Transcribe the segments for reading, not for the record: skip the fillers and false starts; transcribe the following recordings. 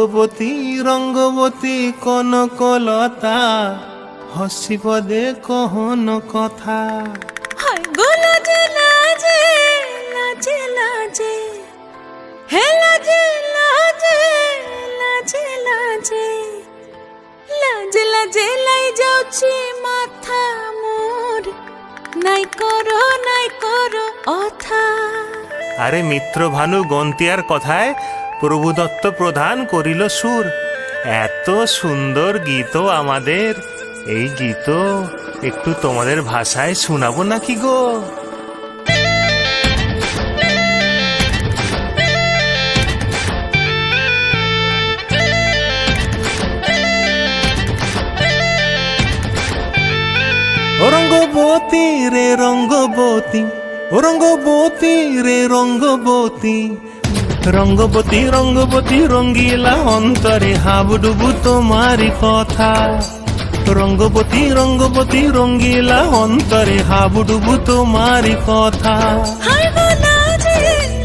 রঙ্গবতী রঙ্গবতী কনকলতা হসিব দে কহন কথা। হায় গো লাজে লাজে লাজে লাজে হে লাজে লাজে লাজে লাজে লাজে লাজে লাই যাଉଛି মাথা মোর নাই করো অথা। আরে মিত্র ভানু গন্তিয়ার কথায় প্রভুদত্ত প্রধান করিল সুর। এত সুন্দর গীত আমাদের, এই গীত একটু তোমাদের ভাষায় শোনাবো নাকি গো? ও রঙ্গবতী রে রঙ্গবতী, ও রঙ্গবতী রে রঙ্গবতী, রঙ্গবতী রঙ্গবতী রঙ্গিলা অন্তরে হাবুডুবু তোমারি কথা। রঙ্গবতী রঙ্গবতী রঙ্গিলা অন্তরে হাবুডুবু তোমারি কথা। হায় গো লাজে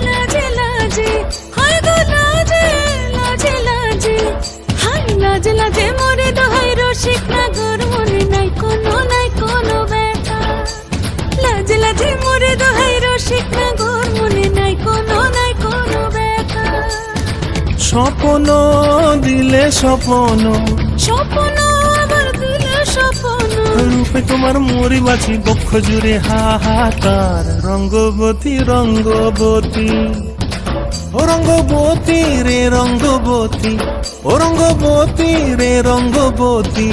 লাজে লাজে হায় গো লাজে লাজে লাজে হায় লাজে লাজে মোরে দোহাই রসিক নাগর মনে নাই কোনো ব্যথা। লাজে লাজে মোরে দোহাই রসিক নাগর মনে নাই কোনো ব্যথা। স্বপ্ন দিলে স্বপ্ন, স্বপ্ন আবার দিলে স্বপ্ন, রূপে তোমার মরি বাছি বক্ষ জুড়ে হাহাকার। রঙ্গবতী রঙ্গবতী, ও রঙ্গবতী রে রঙ্গবতী, ও রঙ্গবতী রে রঙ্গবতী।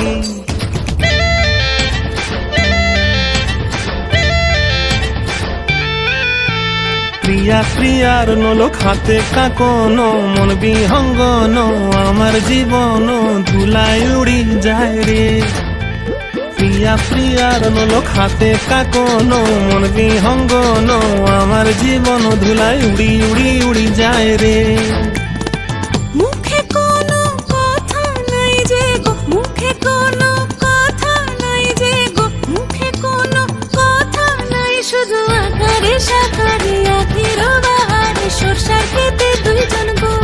প্রিয়া প্রিয়ার নলোক হাতে কাকন, মন বিহঙ্গন আমার জীবন ধুলায় উড়ি যায় রে। প্রিয়া প্রিয়ার নলোক হাতে কাকন, মন বিহঙ্গন আমার জীবন ধুলায় উড়ি উড়ি উড়ি যায় রে। মুখে কোনো কথা নাই যে গো, মুখে কোনো কথা নাই যে গো, মুখে কোনো কথা নাই, শুধু আকারে সাকারে আখির বাহারে সরষার খেতে দুইজন গো।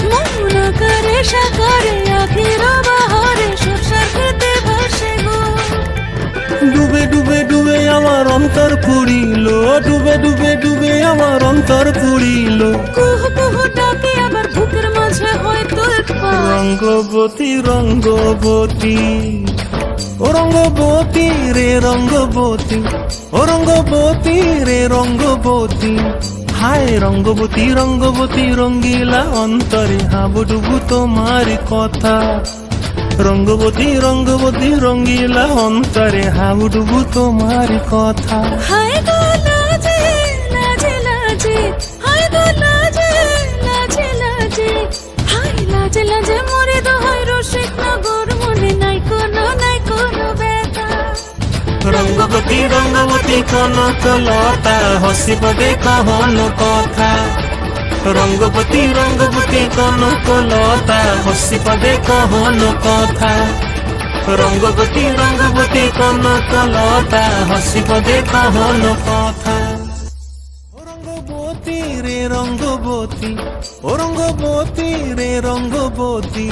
মন আকারে সাকারে আখির বাহারে সরষার খেতে ভাসে গো। ডুবে ডুবে ডুবে আমার অন্তর পুড়িল, ডুবে ডুবে ডুবে আমার অন্তর পুড়িল। কুহু কুহু ডাকে আবার বুকের মাঝে হয়তো একবার। রঙ্গবতী রঙ্গবতী, ও রঙ্গবতী রে রঙ্গবতী, ও রঙ্গবতী রে রঙ্গবতী। হায় রঙ্গবতী রঙ্গবতী রঙ্গিলা অন্তরে হাবুডুবু তোমারি কথা। রঙ্গবতী রঙ্গবতী রঙ্গিলা অন্তরে হাবুডুবু তোমারি কথা। হায় গো লাজে লাজে লাজে হায় গো লাজে লাজে লাজে হায় লাজে লাজে মোরে দোহাই রসিক নগর মনে নাই কোনো ব্যথা। রঙ্গবতী রঙ্গবতী কনকলতা হসিব দে কহন কথা। রঙ্গবতী রঙ্গবতী কনকলতা হসিব দে কহন কথা। রঙ্গবতী রঙ্গবতী কনকলতা হসিব দে কহন কথা। রঙ্গবতী রে রঙ্গবতী, ও রঙ্গবতী রে রঙ্গবতী।